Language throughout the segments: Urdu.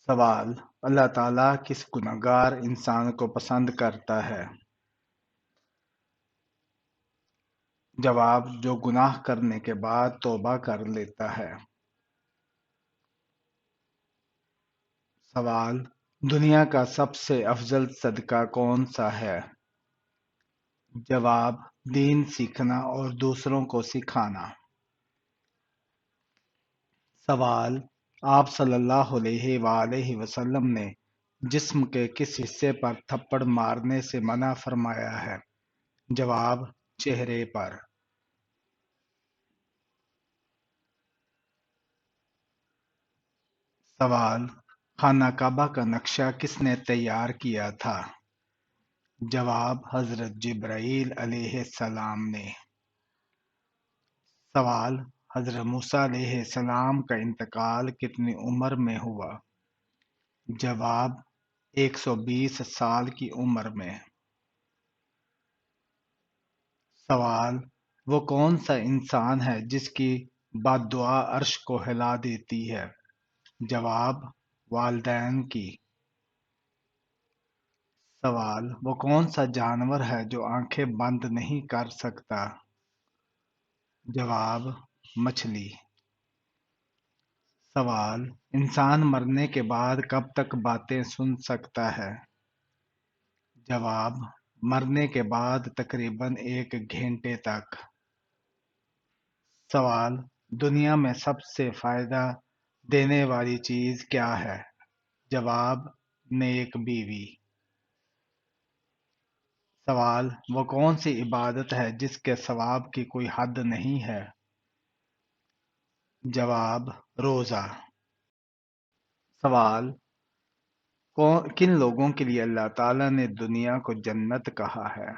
سوال: اللہ تعالیٰ کس گنہگار انسان کو پسند کرتا ہے؟ جواب: جو گناہ کرنے کے بعد توبہ کر لیتا ہے۔ سوال: دنیا کا سب سے افضل صدقہ کون سا ہے؟ جواب: دین سیکھنا اور دوسروں کو سکھانا۔ سوال: آپ صلی اللہ علیہ وآلہ وسلم نے جسم کے کس حصے پر تھپڑ مارنے سے منع فرمایا ہے؟ جواب: چہرے پر۔ سوال: خانہ کعبہ کا نقشہ کس نے تیار کیا تھا؟ جواب: حضرت جبرائیل علیہ السلام نے۔ سوال: حضرت موسیٰ علیہ السلام کا انتقال کتنی عمر میں ہوا؟ جواب: 120 سال کی عمر میں۔ سوال: وہ کون سا انسان ہے جس کی بد دعا عرش کو ہلا دیتی ہے؟ جواب: والدین کی۔ سوال: وہ کون سا جانور ہے جو آنکھیں بند نہیں کر سکتا؟ جواب: مچھلی۔ سوال: انسان مرنے کے بعد کب تک باتیں سن سکتا ہے؟ جواب: مرنے کے بعد تقریباً 1 گھنٹے تک۔ سوال: دنیا میں سب سے فائدہ دینے والی چیز کیا ہے؟ جواب: نیک بیوی۔ سوال: وہ کون سی عبادت ہے جس کے ثواب کی کوئی حد نہیں ہے؟ جواب: روزہ۔ سوال: کن لوگوں کے لیے اللہ تعالیٰ نے دنیا کو جنت کہا ہے؟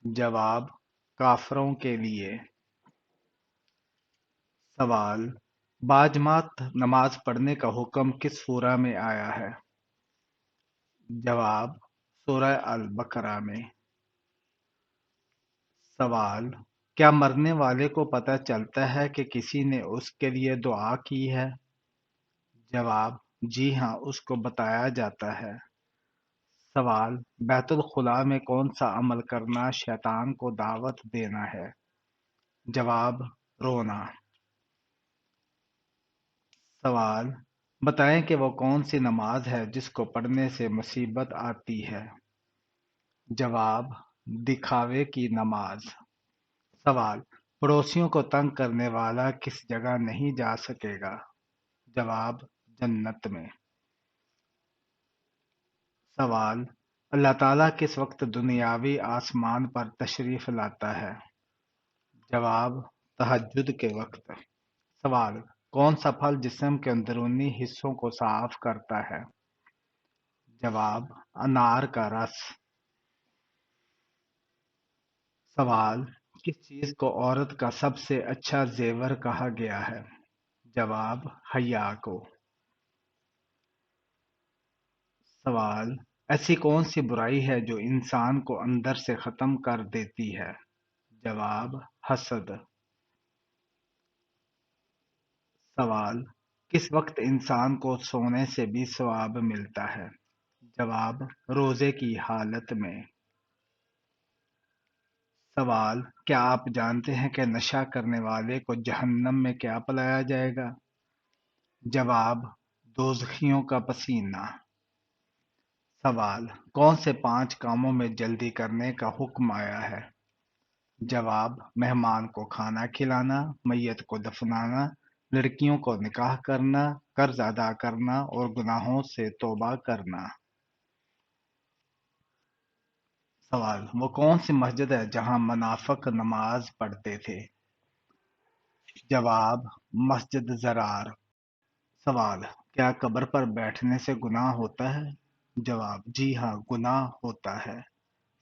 جواب: کافروں کے لیے۔ سوال: باجماعت نماز پڑھنے کا حکم کس سورہ میں آیا ہے؟ جواب: سورہ البقرہ میں۔ سوال: کیا مرنے والے کو پتہ چلتا ہے کہ کسی نے اس کے لیے دعا کی ہے؟ جواب: جی ہاں، اس کو بتایا جاتا ہے۔ سوال: بیت الخلاء میں کون سا عمل کرنا شیطان کو دعوت دینا ہے؟ جواب: رونا۔ سوال: بتائیں کہ وہ کون سی نماز ہے جس کو پڑھنے سے مصیبت آتی ہے؟ جواب: دکھاوے کی نماز۔ سوال: پڑوسیوں کو تنگ کرنے والا کس جگہ نہیں جا سکے گا؟ جواب: جنت میں۔ سوال: اللہ تعالیٰ کس وقت دنیاوی آسمان پر تشریف لاتا ہے؟ جواب: تہجد کے وقت۔ سوال: کون سا پھل جسم کے اندرونی حصوں کو صاف کرتا ہے؟ جواب: انار کا رس۔ سوال: کس چیز کو عورت کا سب سے اچھا زیور کہا گیا ہے؟ جواب: حیا کو۔ سوال: ایسی کون سی برائی ہے جو انسان کو اندر سے ختم کر دیتی ہے؟ جواب: حسد۔ سوال: کس وقت انسان کو سونے سے بھی ثواب ملتا ہے؟ جواب: روزے کی حالت میں۔ سوال: کیا آپ جانتے ہیں کہ نشہ کرنے والے کو جہنم میں کیا پلایا جائے گا؟ جواب: دوزخیوں کا پسینہ۔ سوال: کون سے 5 کاموں میں جلدی کرنے کا حکم آیا ہے؟ جواب: مہمان کو کھانا کھلانا، میت کو دفنانا، لڑکیوں کو نکاح کرنا، قرض ادا کرنا اور گناہوں سے توبہ کرنا۔ سوال: وہ کون سی مسجد ہے جہاں منافق نماز پڑھتے تھے؟ جواب: مسجد ضرار۔ سوال: کیا قبر پر بیٹھنے سے گناہ ہوتا ہے؟ جواب: جی ہاں، گناہ ہوتا ہے۔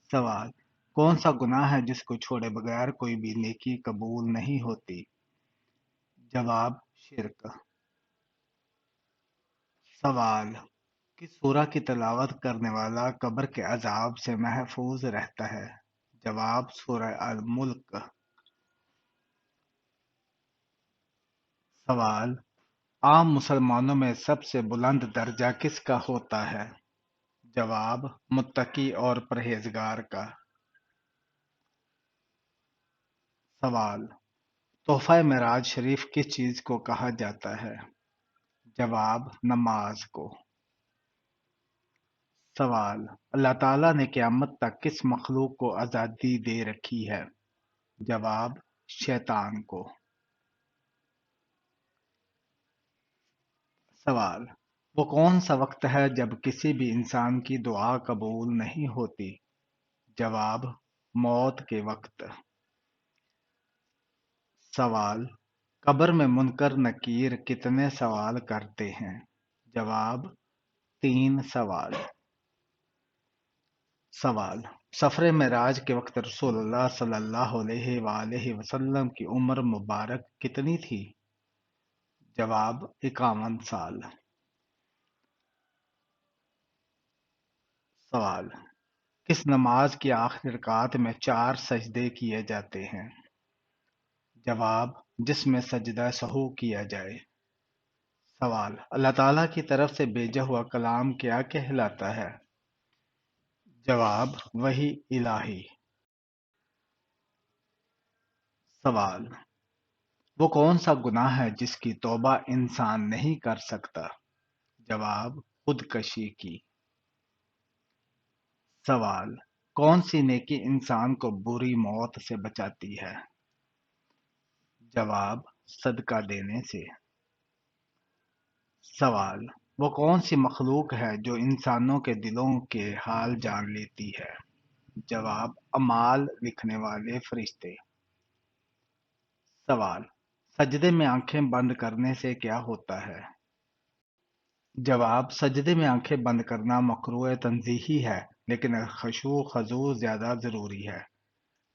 سوال: کون سا گناہ ہے جس کو چھوڑے بغیر کوئی بھی نیکی قبول نہیں ہوتی؟ جواب: شرک۔ سوال: کس سورہ کی تلاوت کرنے والا قبر کے عذاب سے محفوظ رہتا ہے؟ جواب: سورہ الملک۔ سوال: عام مسلمانوں میں سب سے بلند درجہ کس کا ہوتا ہے؟ جواب: متقی اور پرہیزگار کا۔ سوال: تحفہ معراج شریف کس چیز کو کہا جاتا ہے؟ جواب: نماز کو۔ سوال: اللہ تعالیٰ نے قیامت تک کس مخلوق کو آزادی دے رکھی ہے؟ جواب: شیطان کو۔ سوال: وہ کون سا وقت ہے جب کسی بھی انسان کی دعا قبول نہیں ہوتی؟ جواب: موت کے وقت۔ سوال: قبر میں منکر نکیر کتنے سوال کرتے ہیں؟ جواب: 3 سوال۔ سوال: سفر معراج کے وقت رسول اللہ صلی اللہ علیہ وآلہ وسلم کی عمر مبارک کتنی تھی؟ جواب: 51 سال۔ سوال: کس نماز کی آخری رکعت میں 4 سجدے کیے جاتے ہیں؟ جواب: جس میں سجدہ سہو کیا جائے۔ سوال: اللہ تعالیٰ کی طرف سے بھیجا ہوا کلام کیا کہلاتا ہے؟ جواب: وحی الہی۔ سوال: وہ کون سا گناہ ہے جس کی توبہ انسان نہیں کر سکتا؟ جواب: خودکشی کی۔ سوال: کون سی نیکی انسان کو بری موت سے بچاتی ہے؟ جواب: صدقہ دینے سے۔ سوال: وہ کون سی مخلوق ہے جو انسانوں کے دلوں کے حال جان لیتی ہے؟ جواب: اعمال لکھنے والے فرشتے۔ سوال: سجدے میں آنکھیں بند کرنے سے کیا ہوتا ہے؟ جواب: سجدے میں آنکھیں بند کرنا مکروہ تنزیہی ہے، لیکن خشوع خضوع زیادہ ضروری ہے۔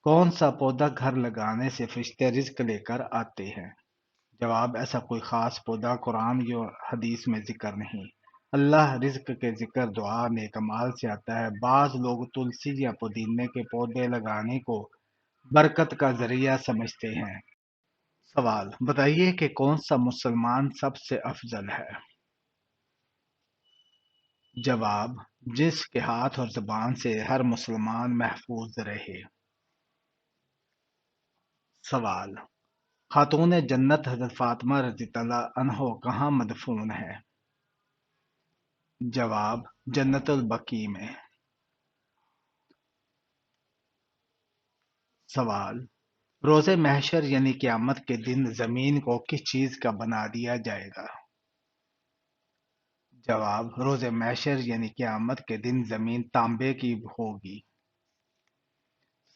کون سا پودا گھر لگانے سے فرشتے رزق لے کر آتے ہیں؟ جواب: ایسا کوئی خاص پودا قرآن یا حدیث میں ذکر نہیں۔ اللہ رزق کے ذکر دعا نیک اعمال سے آتا ہے۔ بعض لوگ تلسی یا پودینے کے پودے لگانے کو برکت کا ذریعہ سمجھتے ہیں۔ سوال: بتائیے کہ کون سا مسلمان سب سے افضل ہے؟ جواب: جس کے ہاتھ اور زبان سے ہر مسلمان محفوظ رہے۔ سوال: خاتون جنت حضرت فاطمہ رضی اللہ عنہا کہاں مدفون ہے؟ جواب: جنت البقیع میں۔ سوال: روز محشر یعنی قیامت کے دن زمین کو کس چیز کا بنا دیا جائے گا؟ جواب: روز محشر یعنی قیامت کے دن زمین تانبے کی ہوگی۔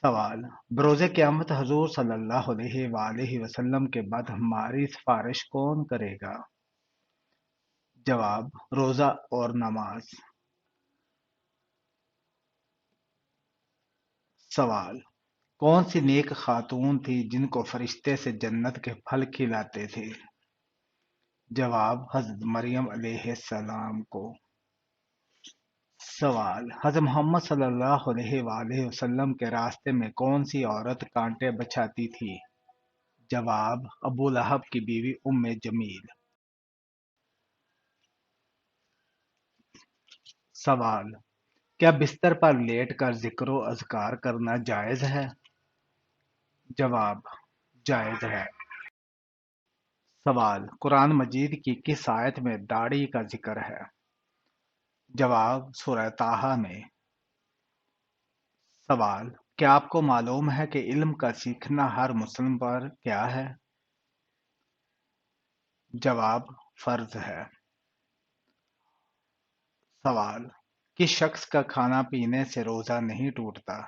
سوال: بروز قیامت حضور صلی اللہ علیہ وآلہ وسلم کے بعد ہماری سفارش کون کرے گا؟ جواب: روزہ اور نماز۔ سوال: کون سی نیک خاتون تھی جن کو فرشتے سے جنت کے پھل کھلاتے تھے؟ جواب: حضرت مریم علیہ السلام کو۔ سوال: حضرت محمد صلی اللہ علیہ وآلہ وسلم کے راستے میں کون سی عورت کانٹے بچھاتی تھی؟ جواب: ابو لہب کی بیوی ام جمیل۔ سوال: کیا بستر پر لیٹ کر ذکر و اذکار کرنا جائز ہے؟ جواب: جائز ہے۔ سوال: قرآن مجید کی کس آیت میں داڑھی کا ذکر ہے؟ جواب: سورہ طٰہٰ میں۔ سوال: کیا آپ کو معلوم ہے کہ علم کا سیکھنا ہر مسلم پر کیا ہے؟ جواب: فرض ہے۔ سوال: کس شخص کا کھانا پینے سے روزہ نہیں ٹوٹتا؟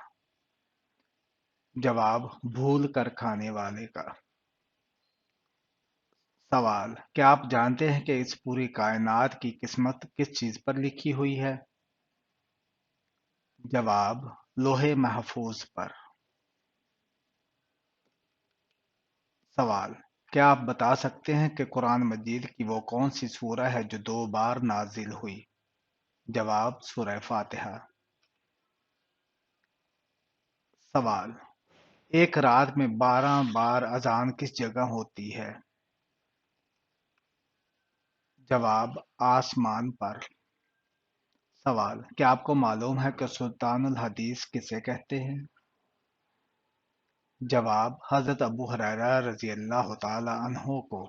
جواب: بھول کر کھانے والے کا۔ سوال: کیا آپ جانتے ہیں کہ اس پوری کائنات کی قسمت کس چیز پر لکھی ہوئی ہے؟ جواب: لوح محفوظ پر۔ سوال: کیا آپ بتا سکتے ہیں کہ قرآن مجید کی وہ کون سی سورہ ہے جو 2 بار نازل ہوئی؟ جواب: سورہ فاتحہ۔ سوال: ایک رات میں 12 بار اذان کس جگہ ہوتی ہے؟ جواب: آسمان پر۔ سوال: کیا آپ کو معلوم ہے کہ سلطان الحدیث کسے کہتے ہیں؟ جواب: حضرت ابو ہریرہ رضی اللہ تعالی عنہ کو۔